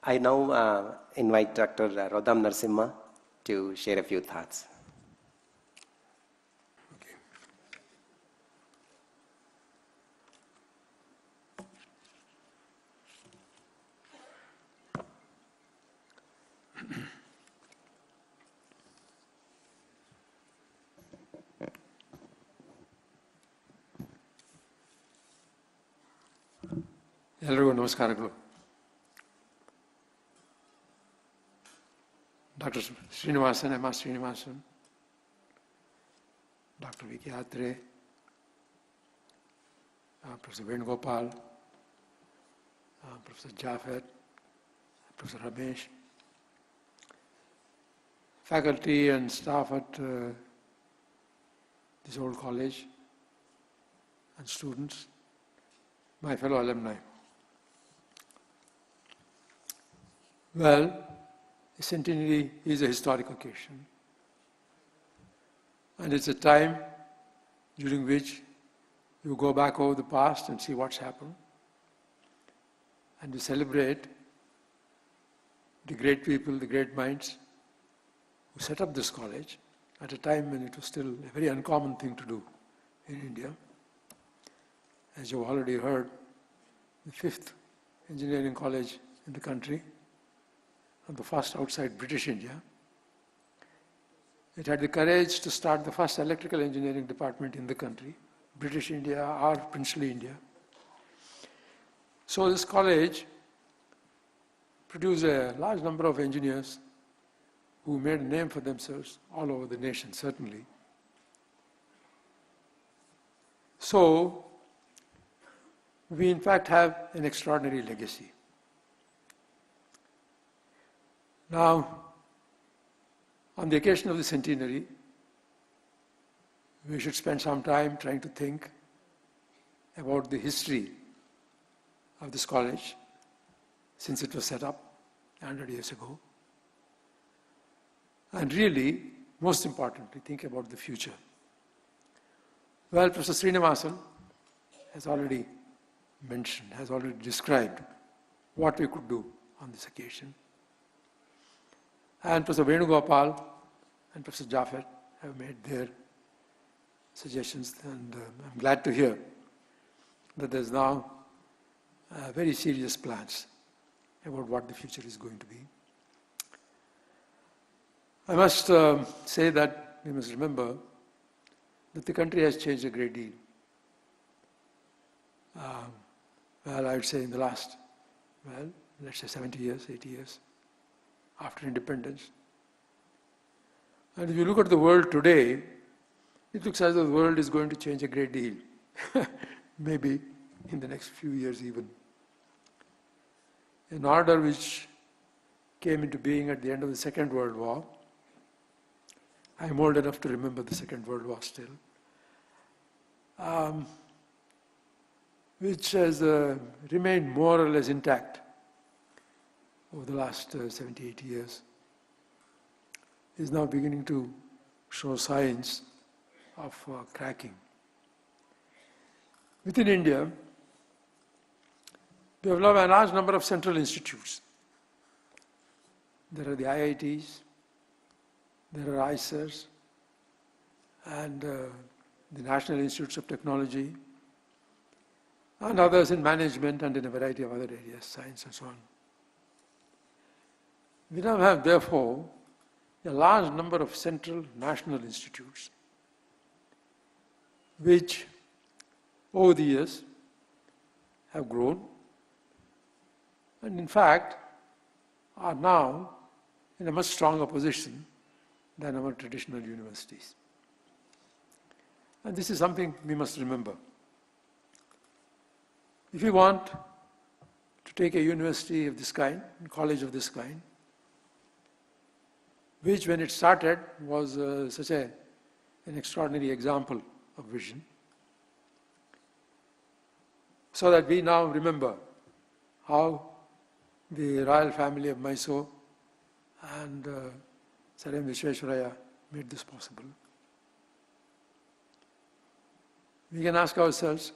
I now invite Dr. Rhoddam Narasimha to share a few thoughts. Hello, namaskar. Dr. Srinivasan, M.R. Srinivasan, Dr. V.K. Atre, Professor Venugopal, Professor Jafet, Professor Ramesh, faculty and staff at this old college, and students, my fellow alumni. Well, the centenary is a historic occasion, and it's a time during which you go back over the past and see what's happened, and you celebrate the great people, the great minds who set up this college at a time when it was still a very uncommon thing to do in India. As you've already heard, the 5th engineering college in the country, and the first outside British India. It had the courage to start the first electrical engineering department in the country, British India or Princely India. So this college produced a large number of engineers who made a name for themselves all over the nation, certainly. So we in fact have an extraordinary legacy. Now, on the occasion of the centenary, we should spend some time trying to think about the history of this college since it was set up 100 years ago. And really, most importantly, think about the future. Well, Professor Srinivasan has already mentioned, has already described what we could do on this occasion. And Professor Venugopal and Professor Jafet have made their suggestions, and I'm glad to hear that there's now very serious plans about what the future is going to be. I must say that we must remember that the country has changed a great deal. Well, I would say in the last, well, let's say 70 years, 80 years after independence. And if you look at the world today, it looks as though the world is going to change a great deal. Maybe in the next few years even. An order which came into being at the end of the Second World War. I'm old enough to remember the Second World War still. Which has remained more or less intact over the last 70, 80 years, is now beginning to show signs of cracking. Within India, we have a large number of central institutes. There are the IITs, there are ISERs, and the National Institutes of Technology, and others in management and in a variety of other areas, science and so on. We now have, therefore, a large number of central national institutes which, over the years, have grown and, in fact, are now in a much stronger position than our traditional universities. And this is something we must remember. If we want to take a university of this kind, a college of this kind, which when it started was such an extraordinary example of vision, so that we now remember how the royal family of Mysore and Sir M. Vishwesvaraya made this possible. We can ask ourselves,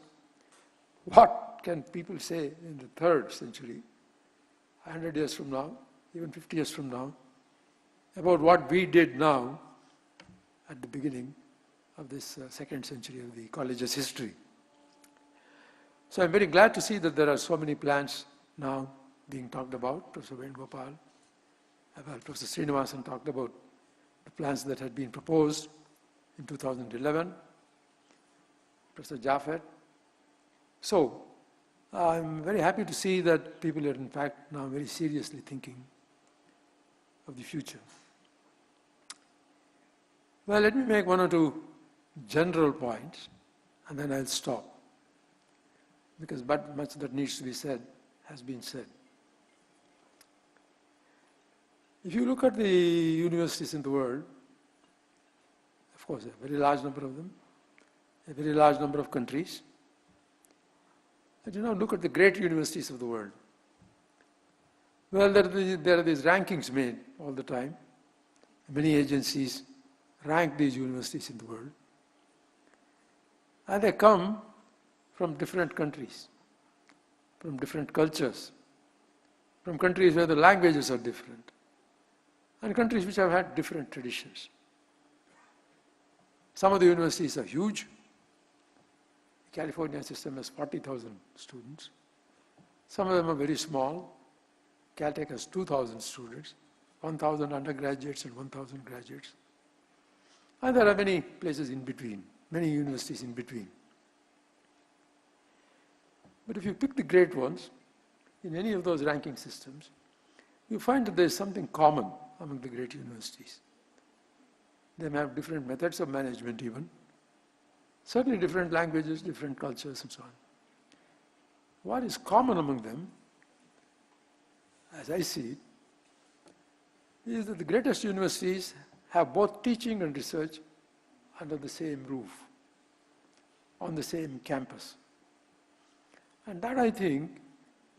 what can people say in the 3rd century 100 years from now, even 50 years from now, about what we did now at the beginning of this second century of the college's history. So I'm very glad to see that there are so many plans now being talked about. Professor Venugopal, Professor Srinivasan talked about the plans that had been proposed in 2011, Professor Jaffet. So I'm very happy to see that people are in fact now very seriously thinking of the future. Well, let me make one or two general points and then I'll stop, because much that needs to be said has been said. If you look at the universities in the world, of course, a very large number of them, a very large number of countries. And you now look at the great universities of the world. Well, there are these rankings made all the time. Many agencies rank these universities in the world. And they come from different countries, from different cultures, from countries where the languages are different, and countries which have had different traditions. Some of the universities are huge. The California system has 40,000 students. Some of them are very small. Caltech has 2,000 students, 1,000 undergraduates and 1,000 graduates. And there are many places in between, many universities in between. But if you pick the great ones, in any of those ranking systems, you find that there is something common among the great universities. They may have different methods of management even, certainly different languages, different cultures and so on. What is common among them, as I see it, is that the greatest universities have both teaching and research under the same roof, on the same campus. And that, I think,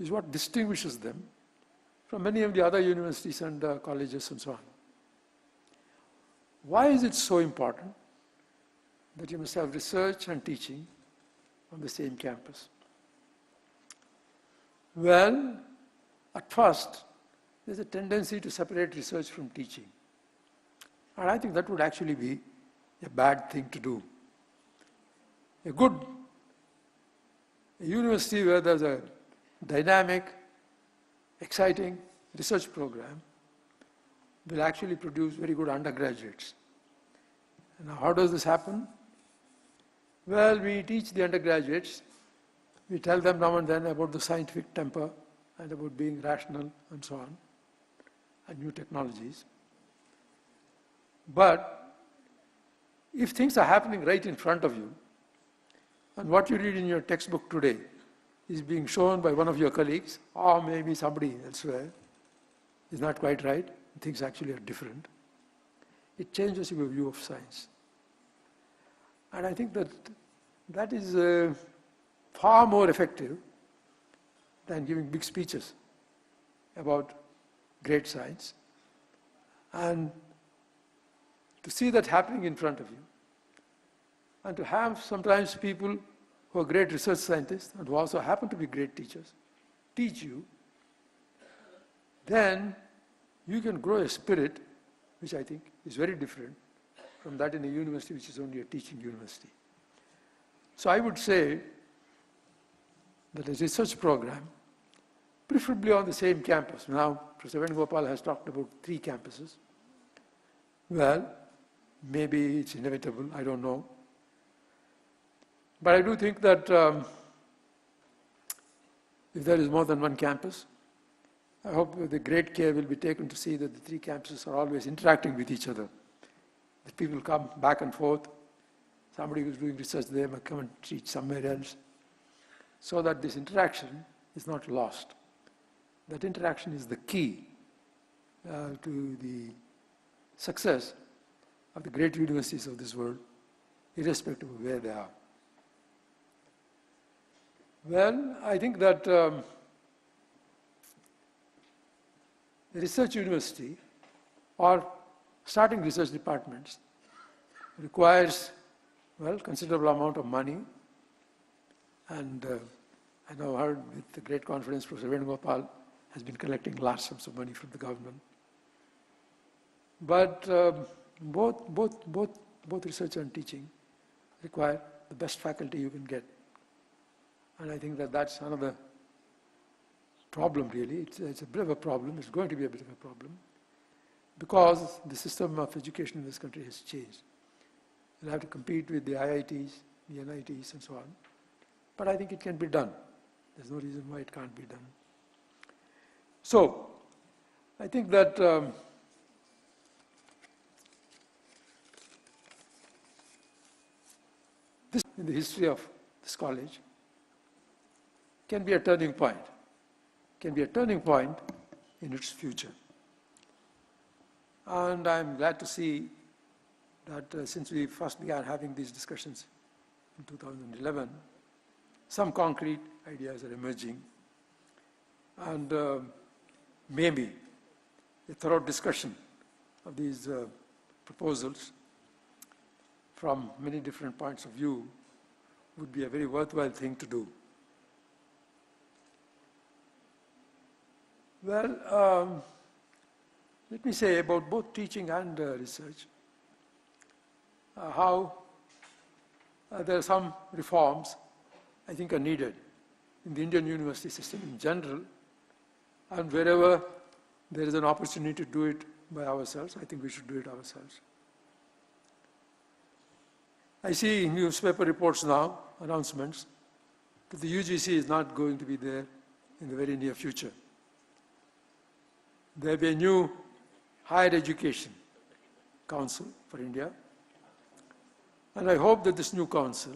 is what distinguishes them from many of the other universities and colleges and so on. Why is it so important that you must have research and teaching on the same campus? Well, at first, there's a tendency to separate research from teaching. And I think that would actually be a bad thing to do. A university where there's a dynamic, exciting research program will actually produce very good undergraduates. And how does this happen? Well, we teach the undergraduates, we tell them now and then about the scientific temper and about being rational and so on, and new technologies. But if things are happening right in front of you, and what you read in your textbook today is being shown by one of your colleagues, or maybe somebody elsewhere, is not quite right, things actually are different, it changes your view of science. And I think that is far more effective than giving big speeches about great science. And to see that happening in front of you, and to have sometimes people who are great research scientists and who also happen to be great teachers teach you, then you can grow a spirit which I think is very different from that in a university which is only a teaching university. So I would say that a research program, preferably on the same campus. Now, Professor Venugopal has talked about 3 campuses. Well, maybe it's inevitable, I don't know. But I do think that if there is more than one campus, I hope the great care will be taken to see that the 3 campuses are always interacting with each other. That people come back and forth. Somebody who's doing research there might come and teach somewhere else. So that this interaction is not lost. That interaction is the key to the success of the great universities of this world, irrespective of where they are. Well, I think that the research university or starting research departments requires, well, considerable amount of money. And I now heard with the great confidence Professor Venugopal has been collecting large sums of money from the government. But both research and teaching require the best faculty you can get. And I think that that's another problem, really. It's a bit of a problem. It's going to be a bit of a problem because the system of education in this country has changed. You'll have to compete with the IITs, the NITs, and so on. But I think it can be done. There's no reason why it can't be done. So, I think that this, in the history of this college, can be a turning point. Can be a turning point in its future. And I'm glad to see that since we first began having these discussions in 2011, some concrete ideas are emerging. And maybe a thorough discussion of these proposals from many different points of view would be a very worthwhile thing to do. Well, let me say about both teaching and research, how there are some reforms I think are needed in the Indian university system in general, and wherever there is an opportunity to do it by ourselves, I think we should do it ourselves. I see in newspaper reports now, announcements, that the UGC is not going to be there in the very near future. There will be a new Higher Education Council for India, and I hope that this new council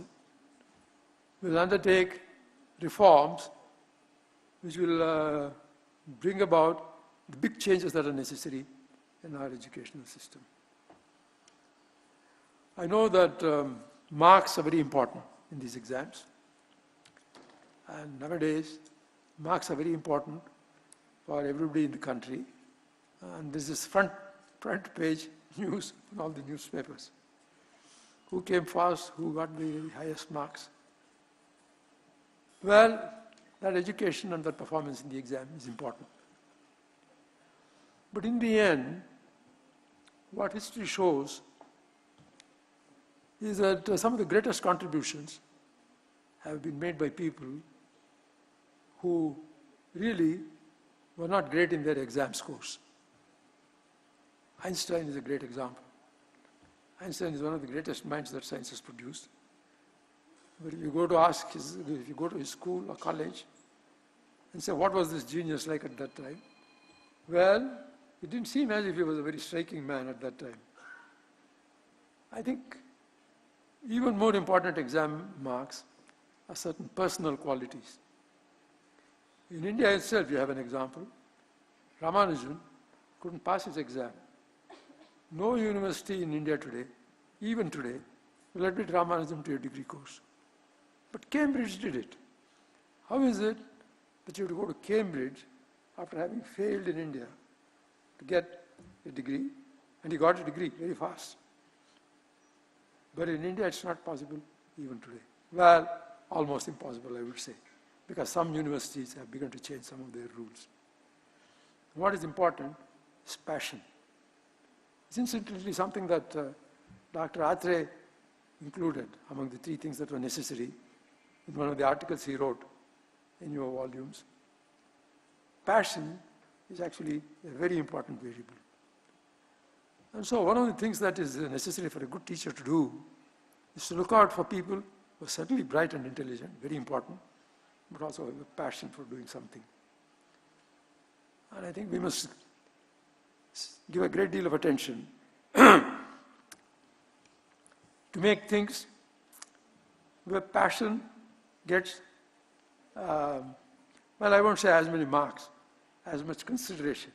will undertake reforms which will bring about the big changes that are necessary in our educational system. I know that marks are very important in these exams, and nowadays marks are very important for everybody in the country, and this is front page news in all the newspapers. Who came first, who got the highest marks. Well, that education and that performance in the exam is important. But in the end, what history shows is that some of the greatest contributions have been made by people who really were not great in their exam scores. Einstein is a great example. Einstein is one of the greatest minds that science has produced. But if you go to his school or college and say, what was this genius like at that time? Well, it didn't seem as if he was a very striking man at that time. I think even more important exam marks are certain personal qualities. In India itself, you have an example. Ramanujan couldn't pass his exam. No university in India today, even today, will admit Ramanujan to a degree course. But Cambridge did it. How is it that you have to go to Cambridge after having failed in India to get a degree, and he got a degree very fast? But in India, it's not possible even today. Well, almost impossible, I would say, because some universities have begun to change some of their rules. What is important is passion. It's incidentally something that Dr. Atre included among the 3 things that were necessary in one of the articles he wrote in your volumes. Passion is actually a very important variable. And so one of the things that is necessary for a good teacher to do is to look out for people who are certainly bright and intelligent, very important, but also have a passion for doing something. And I think we must give a great deal of attention to make things where passion gets, well, I won't say as many marks, as much consideration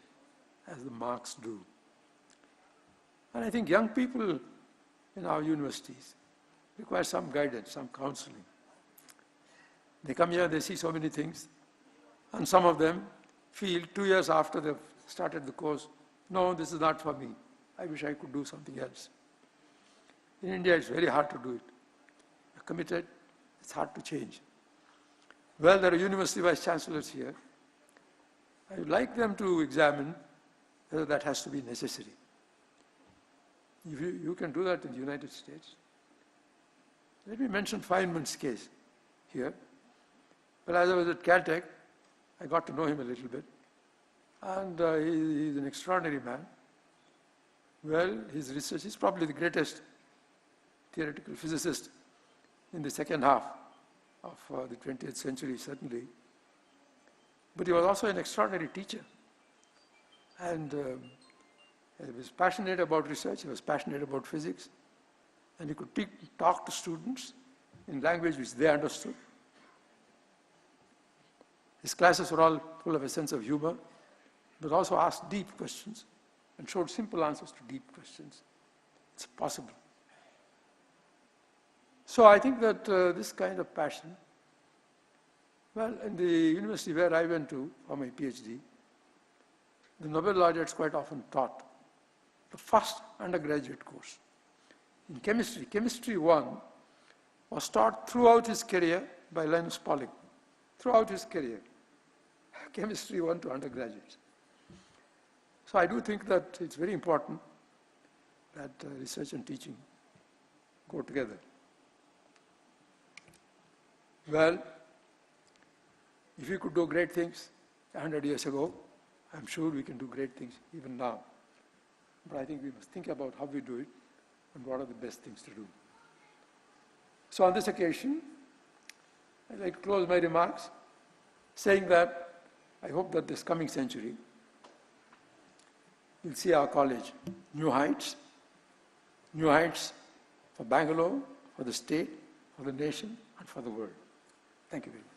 as the marks do. And I think young people in our universities require some guidance, some counseling. They come here, they see so many things, and some of them feel 2 years after they've started the course, no, this is not for me. I wish I could do something else. In India, it's very hard to do it. You're committed, it's hard to change. Well, there are university vice chancellors here, I would like them to examine whether that has to be necessary. If you can do that in the United States. Let me mention Feynman's case here. Well, as I was at Caltech, I got to know him a little bit. And he's an extraordinary man. Well, his research is probably the greatest theoretical physicist in the second half of the 20th century, certainly. But he was also an extraordinary teacher. And he was passionate about research, he was passionate about physics, and he could talk to students in language which they understood. His classes were all full of a sense of humor, but also asked deep questions and showed simple answers to deep questions. It's possible. So I think that this kind of passion, well, in the university where I went to for my PhD, the Nobel laureates quite often taught the first undergraduate course. In chemistry, Chemistry 1 was taught throughout his career by Linus Pauling. Throughout his career. Chemistry 1 to undergraduates. So I do think that it's very important that research and teaching go together. Well, if we could do great things 100 years ago, I'm sure we can do great things even now. But I think we must think about how we do it and what are the best things to do. So on this occasion, I'd like to close my remarks saying that I hope that this coming century will see our college new heights for Bangalore, for the state, for the nation, and for the world. Thank you very much.